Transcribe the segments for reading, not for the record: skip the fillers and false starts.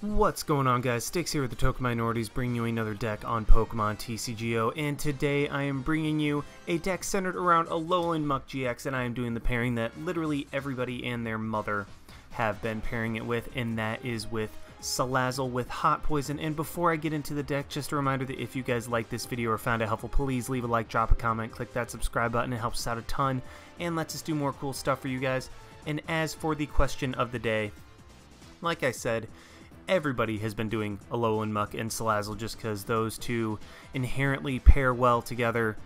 What's going on, guys? Sticks here with the Token Minorities, bringing you another deck on Pokemon TCGO, and today I am bringing you a deck centered around Alolan Muk-GX, and I am doing the pairing that literally everybody and their mother have been pairing it with, and that is with Salazzle with Hot Poison. And before I get into the deck, just a reminder that if you guys like this video or found it helpful, please leave a like, drop a comment, click that subscribe button. It helps us out a ton and lets us do more cool stuff for you guys. And as for the question of the day, like I said, everybody has been doing Alolan Muk and Salazzle just because those two inherently pair well together.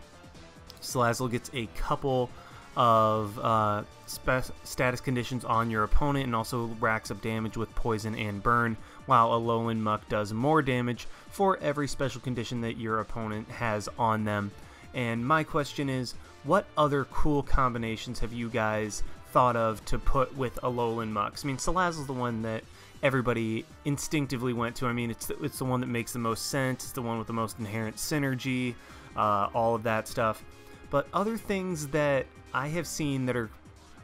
Salazzle gets a couple of status conditions on your opponent and also racks up damage with poison and burn, while Alolan Muk does more damage for every special condition that your opponent has on them. And my question is, what other cool combinations have you guys thought of to put with Alolan Muk? I mean, Salazzle's the one that everybody instinctively went to. I mean, it's the one that makes the most sense, it's the one with the most inherent synergy, all of that stuff. But other things that I have seen that are,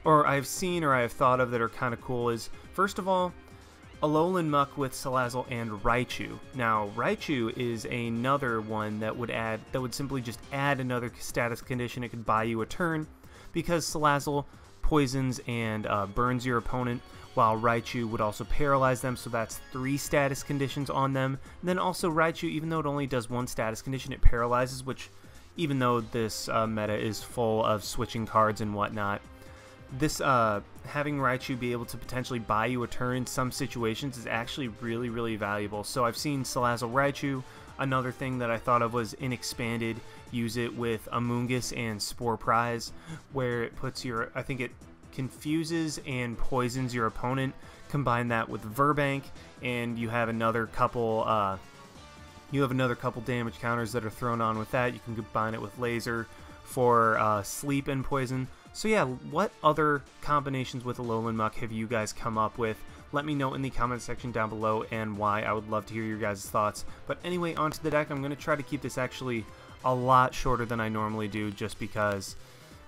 or I have thought of that are kind of cool is, first of all, Alolan Muk with Salazzle and Raichu. Now, Raichu is another one that would simply just add another status condition. It could buy you a turn, because Salazzle poisons and burns your opponent, while Raichu would also paralyze them, so that's 3 status conditions on them. And then also Raichu, even though it only does 1 status condition, it paralyzes, which, even though this meta is full of switching cards and whatnot, this having Raichu be able to potentially buy you a turn in some situations is actually really, really valuable. So I've seen Salazzle Raichu. Another thing that I thought of was in Expanded, use it with Amoonguss and Spore Prize, where it puts your, I think it confuses and poisons your opponent. Combine that with Verbank, and you have another couple damage counters that are thrown on with that. You can combine it with Laser for sleep and poison. So yeah, what other combinations with Alolan Muk have you guys come up with? Let me know in the comment section down below and why. I would love to hear your guys' thoughts. But anyway, onto the deck. I'm going to try to keep this actually a lot shorter than I normally do, just because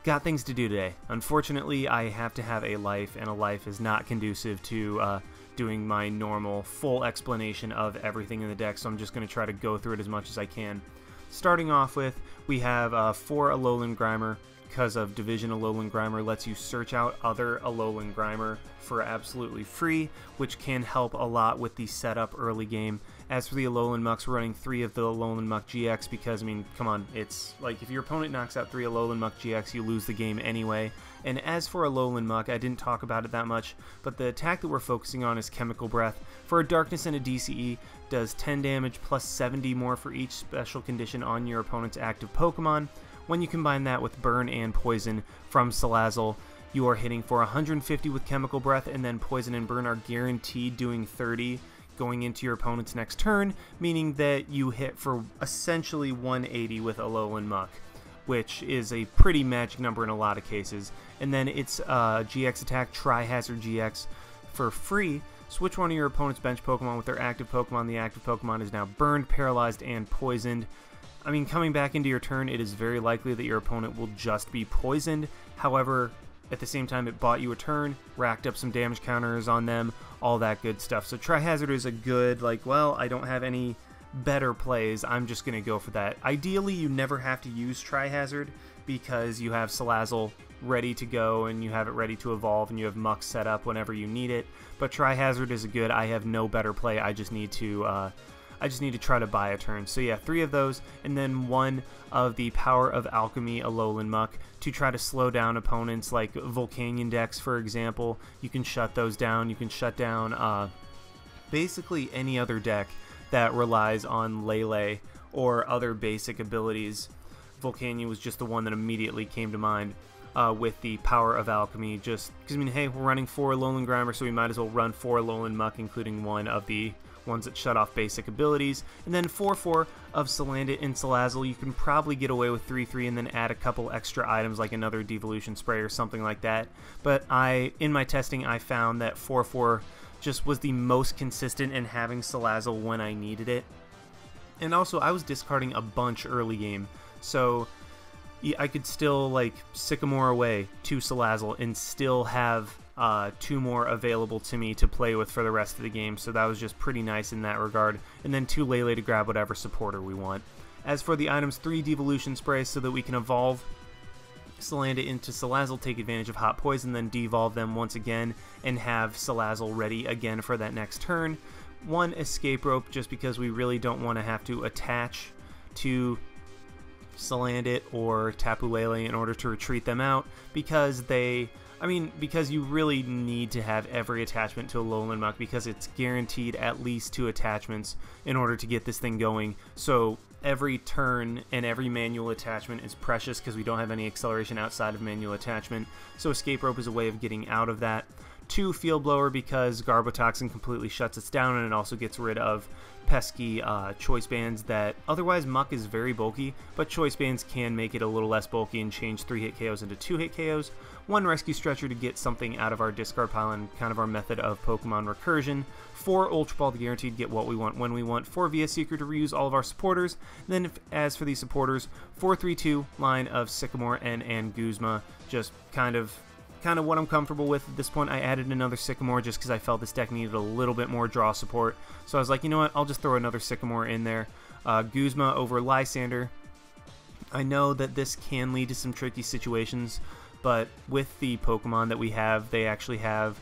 got things to do today. Unfortunately, I have to have a life, and a life is not conducive to doing my normal full explanation of everything in the deck, so I'm just going to try to go through it as much as I can. Starting off with, we have 4 Alolan Grimer. Because of Division, Alolan Grimer lets you search out other Alolan Grimer for absolutely free, which can help a lot with the setup early game. As for the Alolan Muks, we're running 3 of the Alolan Muk-GX because, I mean, come on, it's like if your opponent knocks out 3 Alolan Muk-GX, you lose the game anyway. And as for Alolan Muk, I didn't talk about it that much, but the attack that we're focusing on is Chemical Breath. For a Darkness and a DCE, does 10 damage plus 70 more for each special condition on your opponent's active Pokemon. When you combine that with Burn and Poison from Salazzle, you are hitting for 150 with Chemical Breath, and then Poison and Burn are guaranteed doing 30 going into your opponent's next turn, meaning that you hit for essentially 180 with Alolan Muk, which is a pretty magic number in a lot of cases. And then it's GX attack, Tri-Hazard GX for free. Switch one of your opponent's bench Pokemon with their active Pokemon. The active Pokemon is now burned, paralyzed, and poisoned. I mean, coming back into your turn, it is very likely that your opponent will just be poisoned. However, at the same time, it bought you a turn, racked up some damage counters on them, all that good stuff. So Tri-Hazard is a good, like, well, I don't have any better plays, I'm just going to go for that. Ideally, you never have to use Tri-Hazard because you have Salazzle ready to go and you have it ready to evolve and you have Muk set up whenever you need it. But Tri-Hazard is a good, I have no better play, I just need to try to buy a turn. So yeah, 3 of those, and then 1 of the Power of Alchemy Alolan Muk to try to slow down opponents like Volcanion decks, for example. You can shut those down. You can shut down basically any other deck that relies on Lele or other basic abilities. Volcanion was just the one that immediately came to mind with the Power of Alchemy, just because, I mean, hey, we're running 4 Alolan Grimer, so we might as well run 4 Alolan Muk, including 1 of the ones that shut off basic abilities. And then 4/4 of Salandit and Salazzle. You can probably get away with 3/3 and then add a couple extra items like another Devolution Spray or something like that. But in my testing, I found that 4/4 just was the most consistent in having Salazzle when I needed it. And also, I was discarding a bunch early game, so I could still, like, Sycamore away to Salazzle and still have two more available to me to play with for the rest of the game, so that was just pretty nice in that regard. And then 2 Lele to grab whatever supporter we want. As for the items, 3 Devolution Sprays so that we can evolve Salandit into Salazzle, take advantage of Hot Poison, then devolve them once again, and have Salazzle ready again for that next turn. 1 Escape Rope, just because we really don't want to have to attach to Salandit or Tapu Lele in order to retreat them out, because because you really need to have every attachment to Alolan Muk, because it's guaranteed at least 2 attachments in order to get this thing going. So every turn and every manual attachment is precious because we don't have any acceleration outside of manual attachment. So Escape Rope is a way of getting out of that. 2 Field Blower, because Garbotoxin completely shuts us down, and it also gets rid of pesky Choice Bands that otherwise Muk is very bulky, but Choice Bands can make it a little less bulky and change 3-hit KOs into 2-hit KOs. 1 Rescue Stretcher to get something out of our discard pile and kind of our method of Pokemon recursion. 4 Ultra Ball to guaranteed get what we want when we want. 4 VS Seeker to reuse all of our supporters. And then as for these supporters, 4-3-2 line of Sycamore and Guzma, just kind of what I'm comfortable with at this point. I added another Sycamore just because I felt this deck needed a little bit more draw support. So I was like, you know what, I'll just throw another Sycamore in there. Guzma over Lysander. I know that this can lead to some tricky situations, but with the Pokemon that we have, they actually have,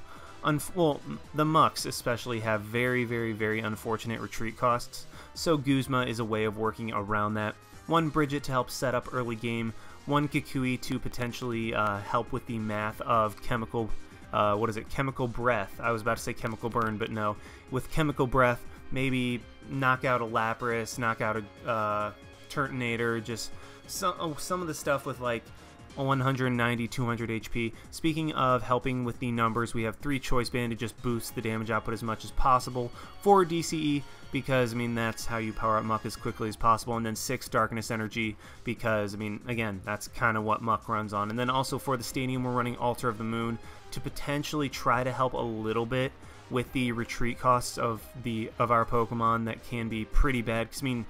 well, the Muks especially have very, very, very unfortunate retreat costs. So Guzma is a way of working around that. 1 Brigette to help set up early game. 1 Kukui to potentially help with the math of chemical, chemical breath. I was about to say chemical burn, but no. With chemical breath, maybe knock out a Lapras, knock out a Turtonator, just some of the stuff with like 190, 200 HP. Speaking of helping with the numbers, we have 3 Choice Band to just boost the damage output as much as possible. 4 DCE, because, that's how you power up Muk as quickly as possible. And then 6 Darkness Energy, because, again, that's kind of what Muk runs on. And then also for the Stadium, we're running Altar of the Moon to potentially try to help a little bit with the retreat costs of our Pokemon that can be pretty bad. Because,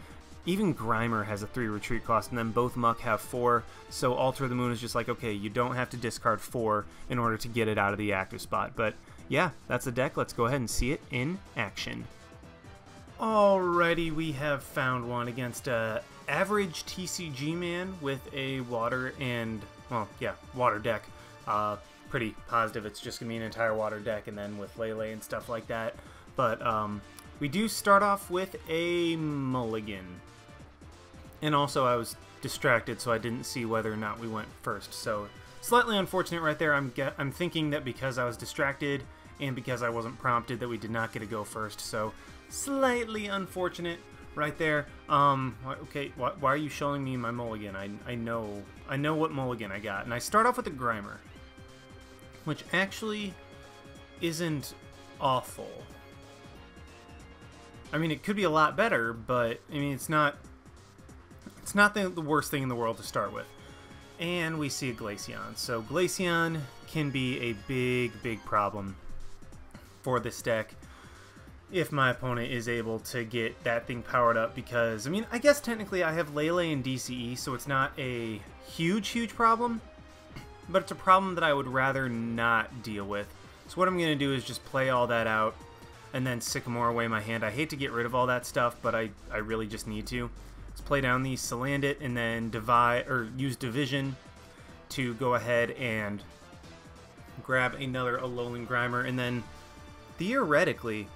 even Grimer has a 3 retreat cost, and then both Muk have 4, so Altar of the Moon is just like, okay, you don't have to discard 4 in order to get it out of the active spot. But yeah, that's the deck. Let's go ahead and see it in action. Alrighty, we have found one against a average TCG man with a water and, well, yeah, water deck. Pretty positive it's just going to be an entire water deck, and then with Lele and stuff like that. But we do start off with a mulligan. And also I was distracted, so I didn't see whether or not we went first. So slightly unfortunate right there. I'm thinking that because I was distracted and because I wasn't prompted that we did not get to go first. So slightly unfortunate right there. Okay, why are you showing me my mulligan? I know what mulligan I got. And I start off with a Grimer, which actually isn't awful. It could be a lot better, but it's not the worst thing in the world to start with. And we see a Glaceon. So Glaceon can be a big problem for this deck if my opponent is able to get that thing powered up, because, I guess technically I have Lele and DCE, so it's not a huge problem, but it's a problem that I would rather not deal with. So what I'm going to do is just play all that out and then Sycamore away my hand. I hate to get rid of all that stuff, but I really just need to. Let's play down the Salandit and then use Division to go ahead and grab another Alolan Grimer. And then, theoretically,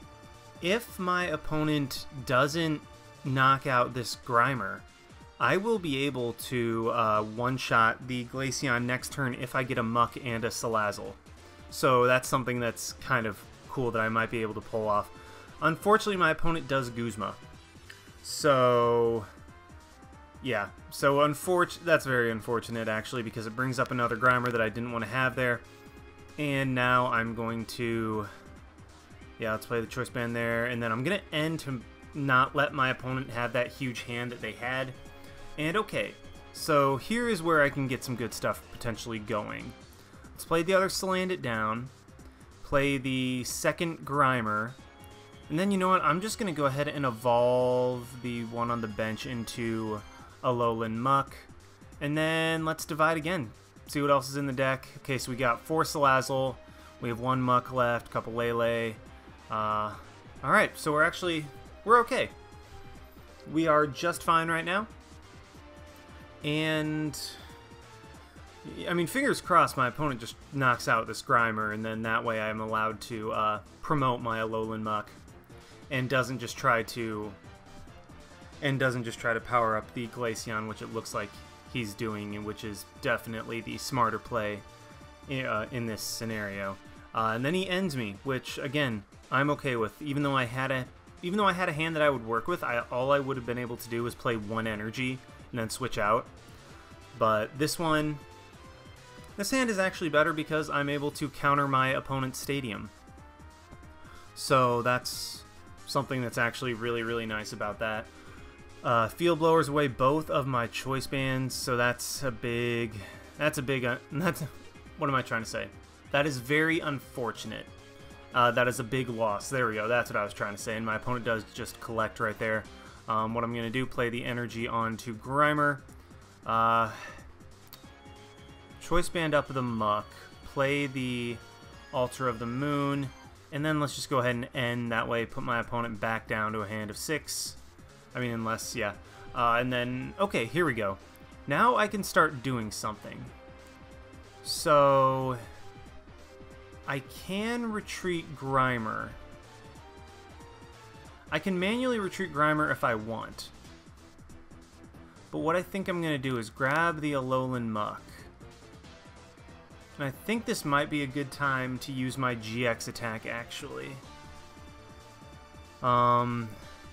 if my opponent doesn't knock out this Grimer, I will be able to one-shot the Glaceon next turn if I get a Muk and a Salazzle. So that's something that's kind of cool that I might be able to pull off. Unfortunately, my opponent does Guzma. So yeah, so that's very unfortunate actually, because it brings up another Grimer that I didn't want to have there. And now I'm going to, yeah, let's play the Choice Band there, and then I'm going to end to not let my opponent have that huge hand that they had. And okay, so here is where I can get some good stuff potentially going. Let's play the other Salandit down, play the second Grimer, and then you know what, I'm just going to go ahead and evolve the one on the bench into Alolan Muk, and then let's divide again, see what else is in the deck. Okay, so we got 4 Salazzle, We have one Muk left, a couple Lele. Alright, so we're okay. We are just fine right now. And I mean, fingers crossed my opponent just knocks out this Grimer, and then that way I'm allowed to promote my Alolan Muk and doesn't just try to power up the Glaceon, which it looks like he's doing, and which is definitely the smarter play in this scenario. And then he ends me, which again I'm okay with. Even though I had a hand that I would work with, all I would have been able to do was play one energy and then switch out. But this hand is actually better because I'm able to counter my opponent's stadium. So that's something that's actually really, really nice about that. Field Blower's away both of my choice bands, so what am I trying to say? That is very unfortunate. That is a big loss. There we go, that's what I was trying to say, and my opponent does just collect right there. What I'm going to do, play the energy onto Grimer. Choice band up the Muk, play the Altar of the Moon, and then let's just go ahead and end. That way put my opponent back down to a hand of 6. I mean, unless, yeah. And then, okay, here we go. Now I can start doing something. So I can retreat Grimer. I can manually retreat Grimer if I want. But what I think I'm going to do is grab the Alolan Muk. And I think this might be a good time to use my GX attack, actually.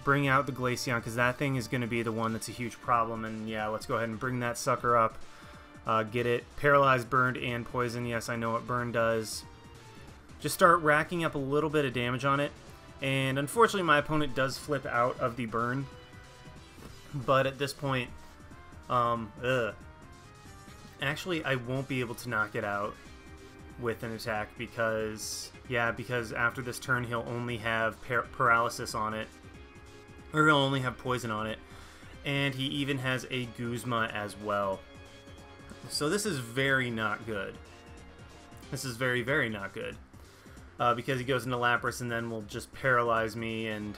Bring out the Glaceon, because that thing is going to be the one that's a huge problem. And yeah, let's go ahead and bring that sucker up. Get it paralyzed, burned, and poison. Yes, I know what burn does. Just start racking up a little bit of damage on it. And unfortunately, my opponent does flip out of the burn. But at this point, actually, I won't be able to knock it out with an attack because after this turn, he'll only have paralysis on it. Or he'll only have poison on it. And he even has a Guzma as well. So this is very not good. This is very, very not good. Because he goes into Lapras and then will just paralyze me, and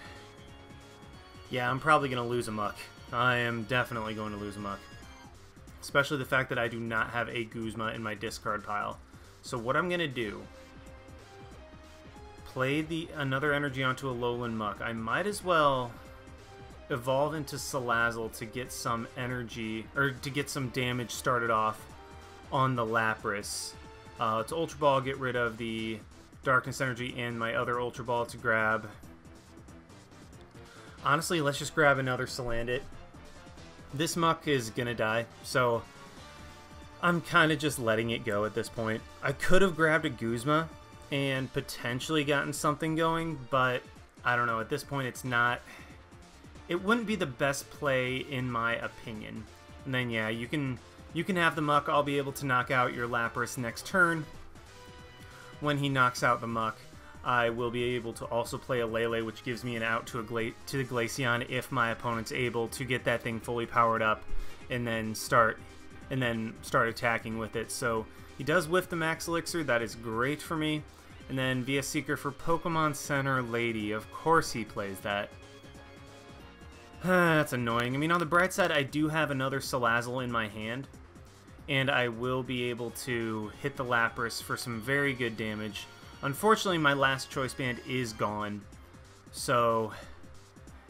yeah, I'm probably going to lose a Muk. I am definitely going to lose a Muk. Especially the fact that I do not have a Guzma in my discard pile. So what I'm going to do, play another energy onto Alolan Muk. I might as well evolve into Salazzle to get some energy, or to get some damage started off on the Lapras. Let's Ultra Ball, get rid of the Darkness energy and my other Ultra Ball to grab. Honestly, let's just grab another Salandit. This Muk is gonna die, so I'm kind of just letting it go at this point. I could have grabbed a Guzma and potentially gotten something going, but I don't know. At this point, it wouldn't be the best play in my opinion. And then yeah, you can have the Muk. I'll be able to knock out your Lapras next turn. When he knocks out the Muk, I will be able to also play a Lele, which gives me an out to the Glaceon if my opponent's able to get that thing fully powered up and then start attacking with it. So he does whiff the Max Elixir. That is great for me. And then via Seeker for Pokemon Center Lady. Of course he plays that. That's annoying. I mean, on the bright side, I do have another Salazzle in my hand, and I will be able to hit the Lapras for some very good damage. Unfortunately, my last choice band is gone. So,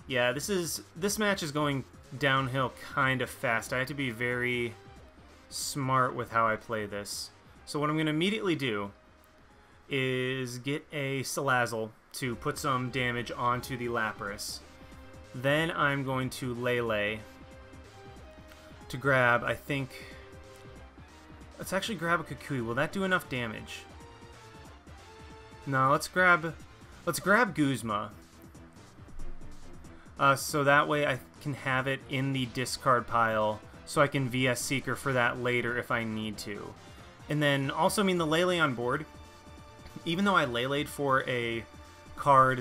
yeah, this match is going downhill kind of fast. I have to be very smart with how I play this. So what I'm going to immediately do is get a Salazzle to put some damage onto the Lapras. Then I'm going to Lele to grab, I think... Let's actually grab a Kukui. Will that do enough damage? No, let's grab Guzma. So that way I can have it in the discard pile, so I can VS Seeker for that later if I need to. And then also, I mean, the Lele on board, even though I Lele'd for a card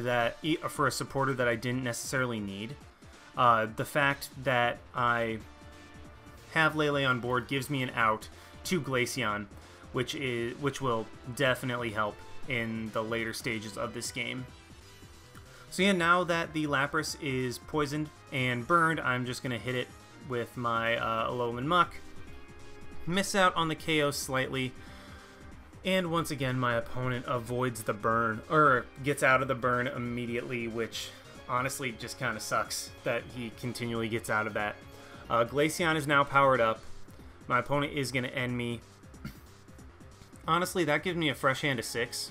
for a supporter that I didn't necessarily need, the fact that I have Lele on board gives me an out to Glaceon, which will definitely help in the later stages of this game. So yeah, now that the Lapras is poisoned and burned, I'm just going to hit it with my Alolan Muk. Miss out on the KO slightly. And once again, my opponent avoids the burn, or gets out of the burn immediately, which honestly just kind of sucks that he continually gets out of that. Glaceon is now powered up. My opponent is going to end me. Honestly, that gives me a fresh hand of 6,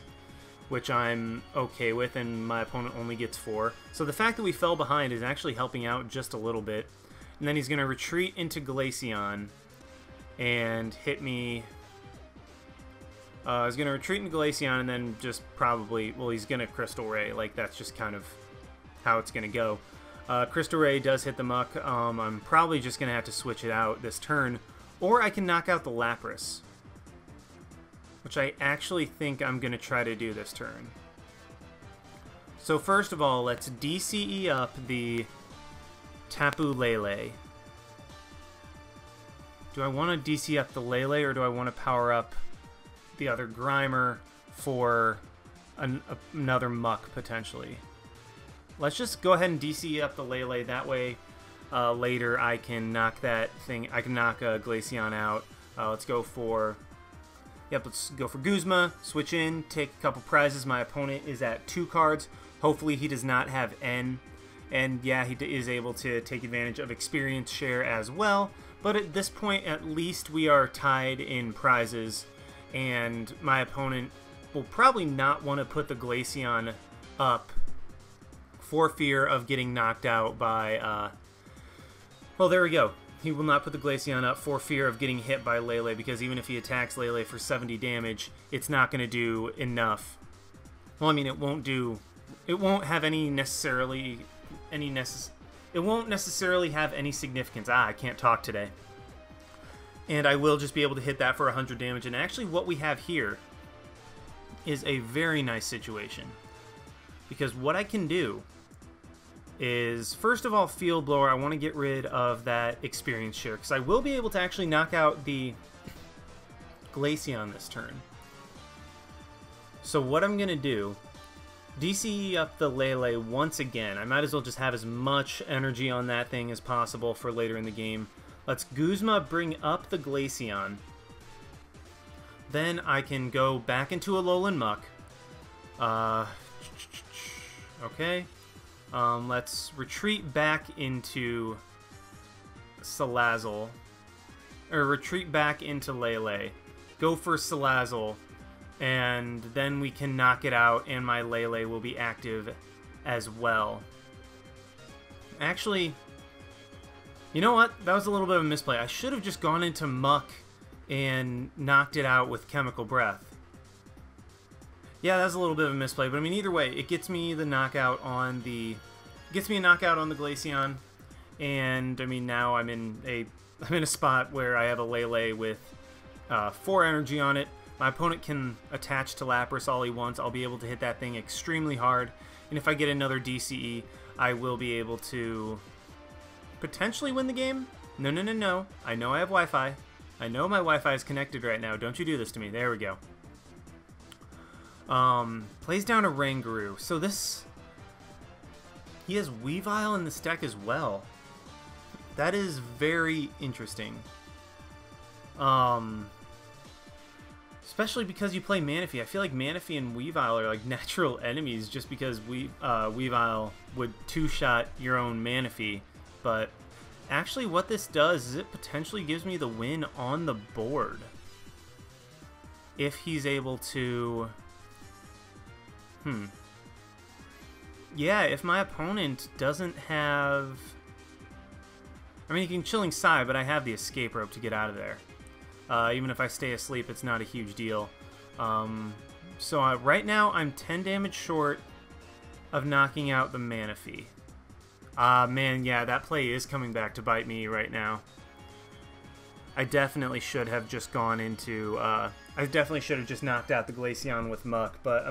which I'm okay with, and my opponent only gets 4. So the fact that we fell behind is actually helping out just a little bit. And then he's going to retreat into Glaceon and hit me. He's going to retreat into Glaceon and then just probably, well, he's going to Crystal Ray. Like, that's just kind of how it's going to go. Crystal Ray does hit the Muk. I'm probably just going to have to switch it out this turn. Or I can knock out the Lapras, which I actually think I'm going to try to do this turn. So first of all, let's DCE up the Tapu Lele. Do I want to DC up the Lele, or do I want to power up the other Grimer for another Muk, potentially? Let's just go ahead and DC up the Lele. That way, later I can knock that thing. I can knock Glaceon out. Let's go for... Yep, let's go for Guzma. Switch in, take a couple prizes. My opponent is at 2 cards. Hopefully he does not have N. And yeah, he is able to take advantage of experience share as well. But at this point, at least we are tied in prizes. And my opponent will probably not want to put the Glaceon up for fear of getting knocked out by... well, there we go. He will not put the Glaceon up for fear of getting hit by Lele, because even if he attacks Lele for 70 damage, it's not going to do enough. Well, I mean, it won't do... It won't have any necessarily... It won't necessarily have any significance. I can't talk today. And I will just be able to hit that for 100 damage. And actually what we have here is a very nice situation. Because what I can do is, first of all, Field Blower. I want to get rid of that experience share, because I will be able to actually knock out the Glaceon this turn. So what I'm going to do, DCE up the Lele once again. I might as well just have as much energy on that thing as possible for later in the game. Let's Guzma bring up the Glaceon. Then I can go back into Alolan Muk. Okay. Let's retreat back into Salazzle. Or retreat back into Lele. Go for Salazzle. And then we can knock it out, and my Lele will be active as well. Actually, you know what? That was a little bit of a misplay. I should have just gone into Muk and knocked it out with Chemical Breath. Yeah, that's a little bit of a misplay, but I mean, either way, it gets me the knockout on the... Gets me a knockout on the Glaceon, and I mean, now I'm in a spot where I have a Lele with 4 energy on it. My opponent can attach to Lapras all he wants. I'll be able to hit that thing extremely hard, and if I get another DCE, I will be able to potentially win the game. No, no, no, no. I know I have Wi-Fi. I know my Wi-Fi is connected right now. Don't you do this to me. There we go. Plays down a Rangaroo. So this... He has Weavile in this deck as well. That is very interesting. Especially because you play Manaphy. I feel like Manaphy and Weavile are like natural enemies just because Weavile would 2-shot your own Manaphy. But actually what this does is it potentially gives me the win on the board. If he's able to... Yeah, if my opponent doesn't have... I mean, he can Chilling Sigh, but I have the Escape Rope to get out of there. Even if I stay asleep, it's not a huge deal. So right now, I'm 10 damage short of knocking out the Manaphy. Man, yeah, that play is coming back to bite me right now. I definitely should have just gone into... I definitely should have just knocked out the Glaceon with Muk, but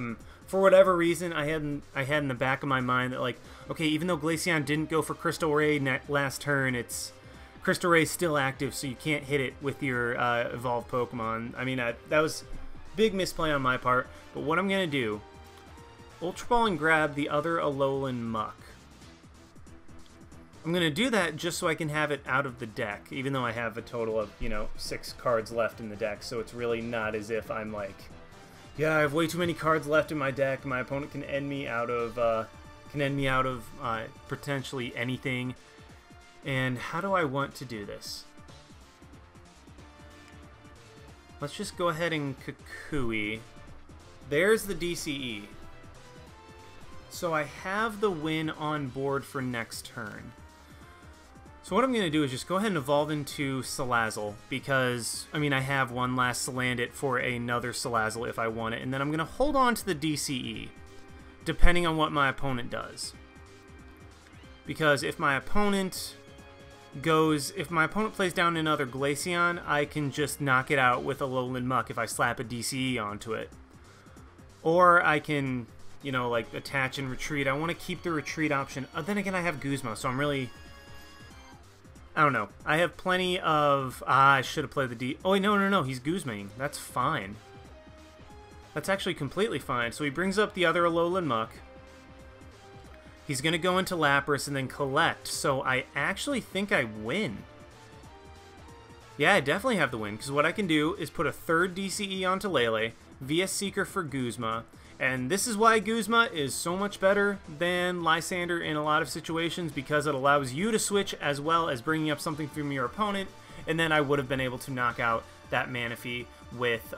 for whatever reason, I had in the back of my mind that, like, okay, even though Glaceon didn't go for Crystal Ray last turn, Crystal Ray's still active, so you can't hit it with your evolved Pokemon. I mean, that was big misplay on my part. But what I'm going to do, Ultra Ball and grab the other Alolan Muk. I'm going to do that just so I can have it out of the deck, even though I have a total of, you know, 6 cards left in the deck, so it's really not as if I'm like, yeah, I have way too many cards left in my deck, my opponent can end me out of, potentially anything. And how do I want to do this? Let's just go ahead and Kukui. There's the DCE. So I have the win on board for next turn. So what I'm going to do is just go ahead and evolve into Salazzle, because, I mean, I have one last Salandit for another Salazzle if I want it, and then I'm going to hold on to the DCE, depending on what my opponent does. Because if my opponent plays down another Glaceon, I can just knock it out with Alolan Muk if I slap a DCE onto it. Or I can, you know, like, attach and retreat. I want to keep the retreat option. Then again, I have Guzma, so I'm really... I don't know. I have plenty of... I should have played the D... Oh, wait, no. He's Guzmaing. That's fine. That's actually completely fine. So he brings up the other Alolan Muk. He's going to go into Lapras and then collect. So I actually think I win. Yeah, I definitely have the win. Because what I can do is put a third DCE onto Lele via Seeker for Guzma. And this is why Guzma is so much better than Lysander in a lot of situations, because it allows you to switch as well as bringing up something from your opponent, and then I would have been able to knock out that Manaphy with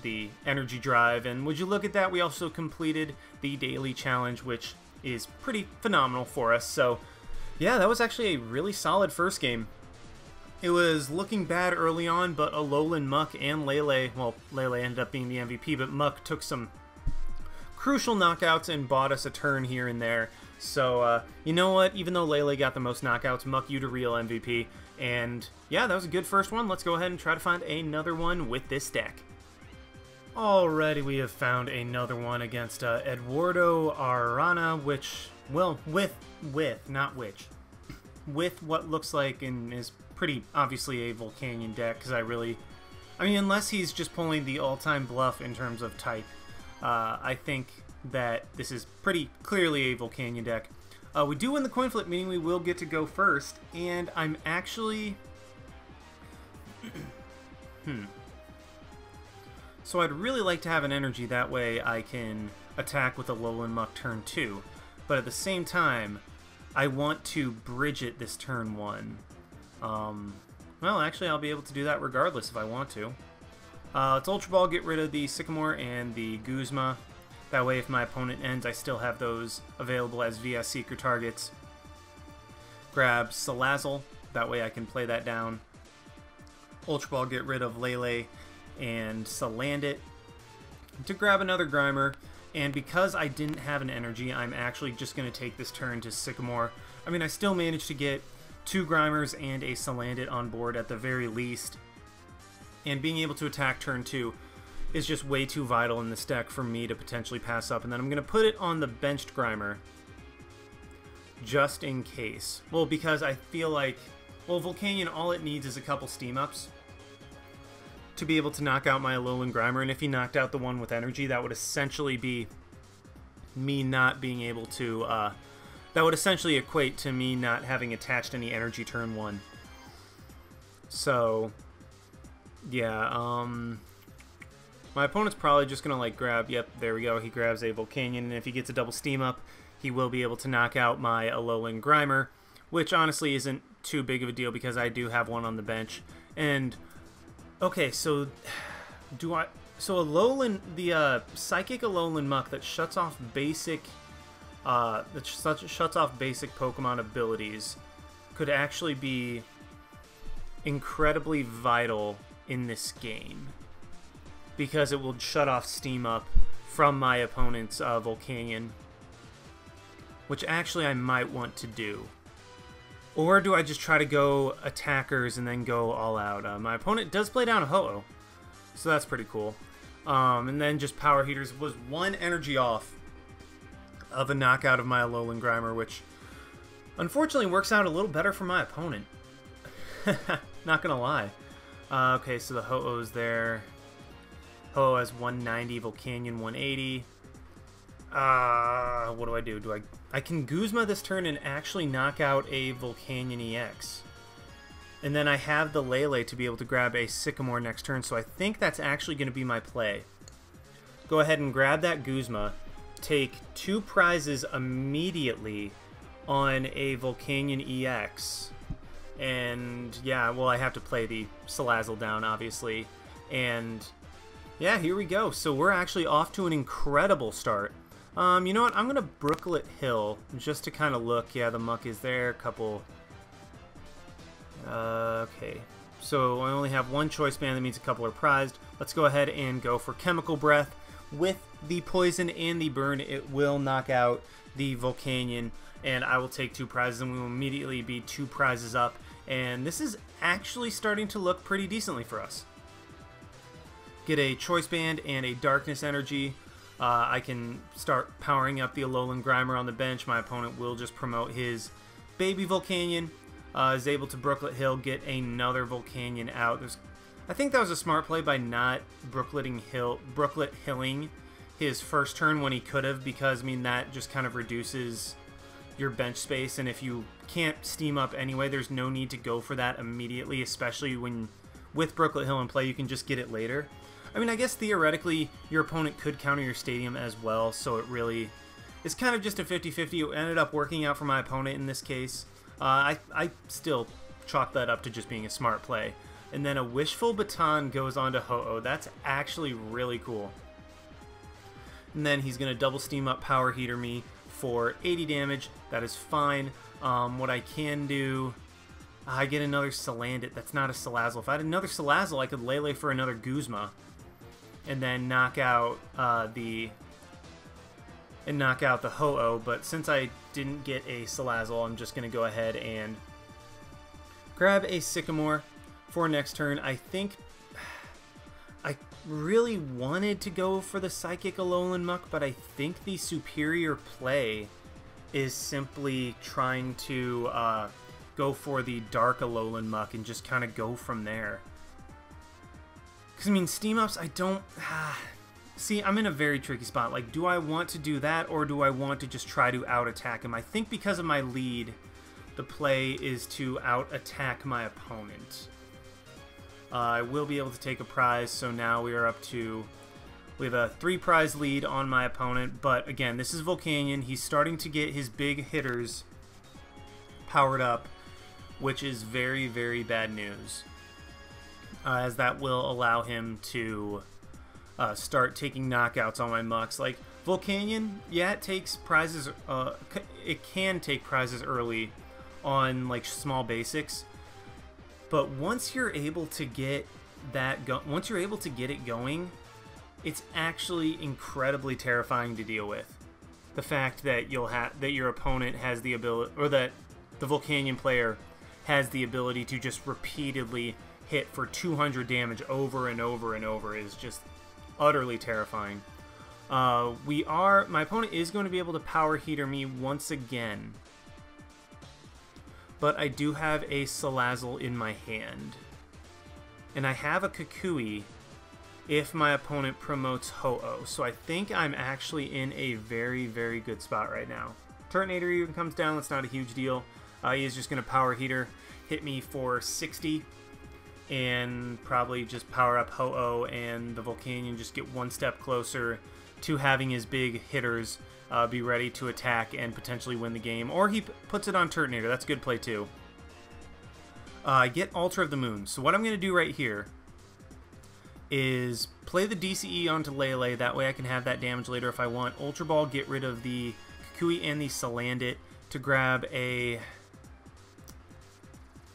the Energy Drive. And would you look at that, we also completed the daily challenge, which is pretty phenomenal for us. So yeah, that was actually a really solid first game. It was looking bad early on, but Alolan Muk and Lele, well, Lele ended up being the MVP, but Muk took some crucial knockouts and bought us a turn here and there. So, you know what? Even though Lele got the most knockouts, Muk, you the real MVP. And, yeah, that was a good first one. Let's go ahead and try to find another one with this deck. Alrighty, we have found another one against Eduardo Arana, which, well, with what looks like and is pretty obviously a Volcanion deck, because I mean, unless he's just pulling the all-time bluff in terms of type, I think that this is pretty clearly a Volcanion deck. We do win the coin flip, meaning we will get to go first, and I'm actually... So I'd really like to have an energy, that way I can attack with Alolan Muk turn 2, but at the same time, I want to bridge it this turn 1. Well, actually, I'll be able to do that regardless if I want to. Let's Ultra Ball, get rid of the Sycamore and the Guzma. That way, if my opponent ends, I still have those available as VS Seeker targets. Grab Salazzle. That way I can play that down. Ultra Ball, get rid of Lele and Salandit to grab another Grimer. And because I didn't have an energy, I'm actually just going to take this turn to Sycamore. I mean, I still managed to get 2 Grimers and a Salandit on board at the very least. And being able to attack turn 2 is just way too vital in this deck for me to potentially pass up. And then I'm going to put it on the benched Grimer, just in case. Well, because I feel like, well, Volcanion, all it needs is a couple Steam Ups to be able to knock out my Alolan Grimer. And if he knocked out the one with energy, that would essentially be me not being able to, that would essentially equate to me not having attached any energy turn 1. So... yeah, my opponent's probably just going to, like, grab, yep, there we go, he grabs a Volcanion, and if he gets a double Steam Up, he will be able to knock out my Alolan Grimer, which honestly isn't too big of a deal because I do have one on the bench. And, okay, so, Alolan, the, Psychic Alolan Muk that shuts off basic, Pokemon abilities could actually be incredibly vital in this game, because it will shut off Steam Up from my opponent's Volcanion, which actually I might want to do. Or do I just try to go attackers and then go all out? My opponent does play down a Ho-Oh, so that's pretty cool. And then just Power Heaters was 1 energy off of a knockout of my Alolan Grimer, which unfortunately works out a little better for my opponent. Not gonna lie. Okay, so the Ho-Oh's there. Ho has 190, Volcanion 180. What do? I can Guzma this turn and actually knock out a Volcanion EX. And then I have the Lele to be able to grab a Sycamore next turn, so I think that's actually going to be my play. Go ahead and grab that Guzma, take 2 prizes immediately on a Volcanion EX. And yeah, well, I have to play the Salazzle down, obviously. And yeah, here we go. So we're actually off to an incredible start. You know what? I'm going to Brooklet Hill just to kind of look. Yeah, the Muk is there. A couple... okay, so I only have 1 choice band, that means a couple are prized. Let's go ahead and go for Chemical Breath. With the poison and the burn, it will knock out the Volcanion, and I will take 2 prizes, and we will immediately be 2 prizes up. And this is actually starting to look pretty decently for us. Get a choice band and a darkness energy. I can start powering up the Alolan Grimer on the bench. My opponent will just promote his baby Volcanion. Is able to Brooklet Hill, get another Volcanion out. I think that was a smart play by not Brooklet Hilling his first turn when he could have, because I mean that just kind of reduces your bench space, and if you can't steam up anyway, there's no need to go for that immediately, especially when with Brooklet Hill in play you can just get it later. I mean, I guess theoretically your opponent could counter your stadium as well, so it really is kind of just a 50-50. It ended up working out for my opponent in this case. I still chalk that up to just being a smart play. And then a Wishful Baton goes on to Ho-Oh. That's actually really cool. And then he's going to double steam up Power Heater me for 80 damage. That is fine. What I can do... I get another Salandit. That's not a Salazzle. If I had another Salazzle, I could Lele for another Guzma. And then knock out the Ho-Oh, but since I didn't get a Salazzle, I'm just going to go ahead and grab a Sycamore for next turn. I think I really wanted to go for the Psychic Alolan Muk, but I think the superior play is simply trying to go for the Dark Alolan Muk and just kind of go from there. Because, I mean, Steam Ups, I don't... See, I'm in a very tricky spot. Like, do I want to do that, or do I want to just try to out-attack him? I think because of my lead, the play is to out-attack my opponent. I will be able to take a prize, so now we are up to... We have a 3-prize lead on my opponent, but again, this is Volcanion. He's starting to get his big hitters powered up, which is very, very bad news, as that will allow him to... start taking knockouts on my Muks. Like, Volcanion, yeah, it takes prizes, it can take prizes early on, like, small basics, but once you're able to get that once you're able to get it going, it's actually incredibly terrifying to deal with. The fact that your opponent has the ability, or that the Volcanion player has the ability to just repeatedly hit for 200 over and over and over is just utterly terrifying. My opponent is going to be able to Power Heater me once again, but I do have a Salazzle in my hand, and I have a Kukui if my opponent promotes Ho-Oh, so I think I'm actually in a very, very good spot right now. Turtonator even comes down, that's not a huge deal. He is just going to Power Heater, hit me for 60, and probably just power up Ho-Oh, and the Volcanion just get one step closer to having his big hitters be ready to attack and potentially win the game. Or he puts it on Turtonator. That's a good play too. I get Altar of the Moon. So what I'm going to do right here is play the DCE onto Lele. That way I can have that damage later if I want. Ultra Ball, get rid of the Kukui and the Salandit to grab a...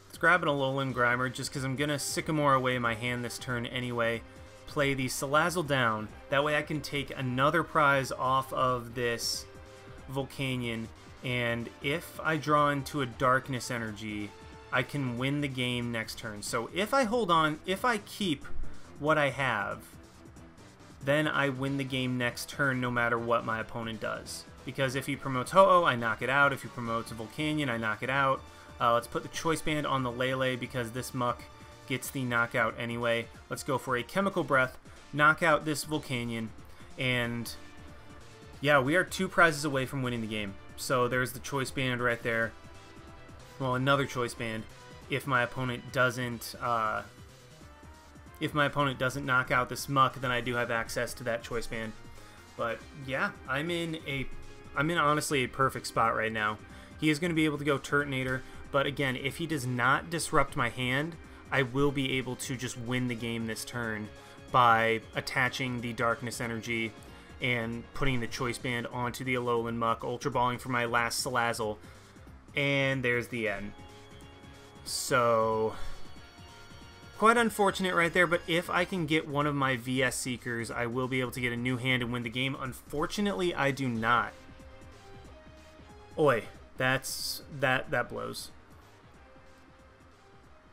Let's grab an Alolan Grimer just because I'm going to Sycamore away my hand this turn anyway. Play the Salazzle down. That way I can take another prize off of this Volcanion. And if I draw into a Darkness Energy, I can win the game next turn. So if I hold on, if I keep what I have, then I win the game next turn no matter what my opponent does. Because if he promotes Ho-Oh, I knock it out. If he promotes a Volcanion, I knock it out. Let's put the Choice Band on the Lele because this Muk gets the knockout anyway. Let's go for a Chemical Breath, knock out this Volcanion, and yeah, we are 2 prizes away from winning the game. So there's the Choice Band right there. Well, another Choice Band if my opponent doesn't knock out this Muk, then I do have access to that Choice Band. But yeah, I'm in honestly a perfect spot right now. He is going to be able to go Turtonator, but again, if he does not disrupt my hand, I will be able to just win the game this turn by attaching the Darkness Energy and putting the Choice Band onto the Alolan Muk, Ultra Balling for my last Salazzle, and there's the end. So, quite unfortunate right there, but if I can get one of my VS Seekers, I will be able to get a new hand and win the game. Unfortunately, I do not. Oi, that blows.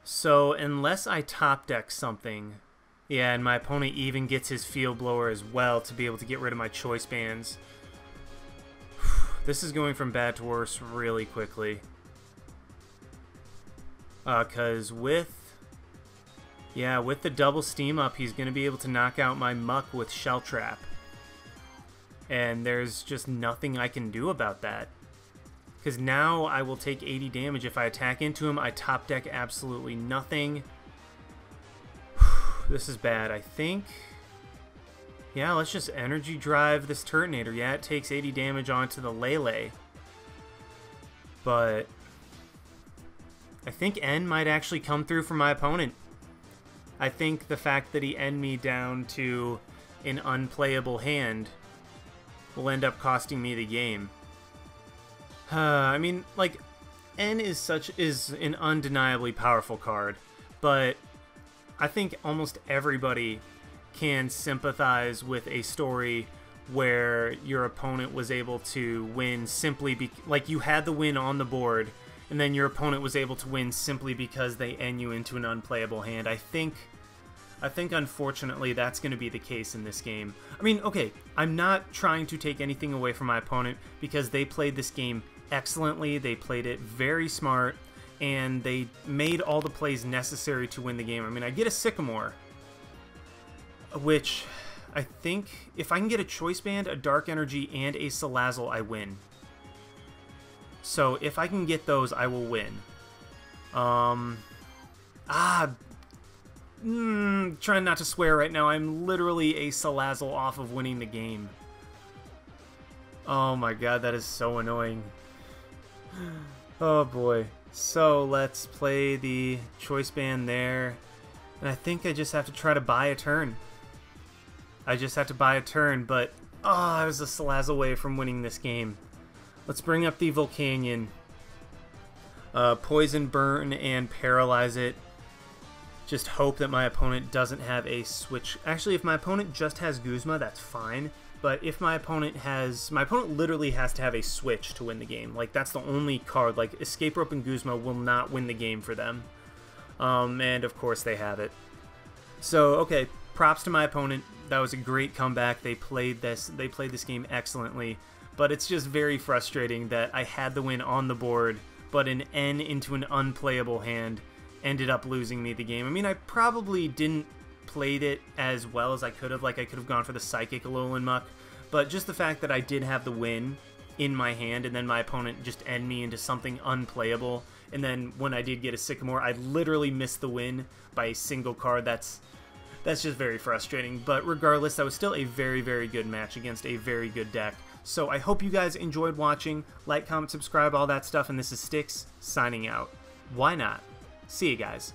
So, unless I top deck something, yeah, and my opponent even gets his Field Blower as well to be able to get rid of my Choice Bands. This is going from bad to worse really quickly. Because with the double Steam Up, he's going to be able to knock out my Muk with Shell Trap. And there's just nothing I can do about that. Because now I will take 80 damage if I attack into him. I top deck absolutely nothing. This is bad, I think. Yeah, let's just Energy Drive this Turtonator. Yeah, it takes 80 damage onto the Lele. But I think N might actually come through for my opponent. I think the fact that he N me down to an unplayable hand will end up costing me the game. I mean, like, N is an undeniably powerful card, but I think almost everybody can sympathize with a story where your opponent was able to win simply like you had the win on the board, and then your opponent was able to win simply because they N you into an unplayable hand. I think unfortunately that's going to be the case in this game. I mean, okay, I'm not trying to take anything away from my opponent because they played this game excellently. They played it very smart, and they made all the plays necessary to win the game. I mean, I get a Sycamore, which I think if I can get a Choice Band, a Dark Energy, and a Salazzle, I win. So if I can get those, I will win. Trying not to swear right now. I'm literally a Salazzle off of winning the game. Oh my god, that is so annoying. Oh boy. So let's play the Choice Band there. And I think I just have to try to buy a turn. I just have to buy a turn, but I was a Salazzle away from winning this game. Let's bring up the Volcanion. Poison, Burn, and Paralyze it. Just hope that my opponent doesn't have a switch. Actually, if my opponent just has Guzma, that's fine. But if my opponent literally has to have a switch to win the game. Like, that's the only card. Like, Escape Rope and Guzma will not win the game for them. And of course they have it. So, okay, props to my opponent. That was a great comeback. They played this game excellently. But it's just very frustrating that I had the win on the board, but an N into an unplayable hand ended up losing me the game. I mean, I probably didn't played it as well as I could have. Like, I could have gone for the Psychic Alolan Muk, but just the fact that I did have the win in my hand and then my opponent just N me into something unplayable, and then when I did get a Sycamore, I literally missed the win by a single card. That's just very frustrating. But regardless, that was still a very, very good match against a very good deck. So I hope you guys enjoyed watching. Like, comment, subscribe, all that stuff, and this is Styx signing out. Why not? See you guys.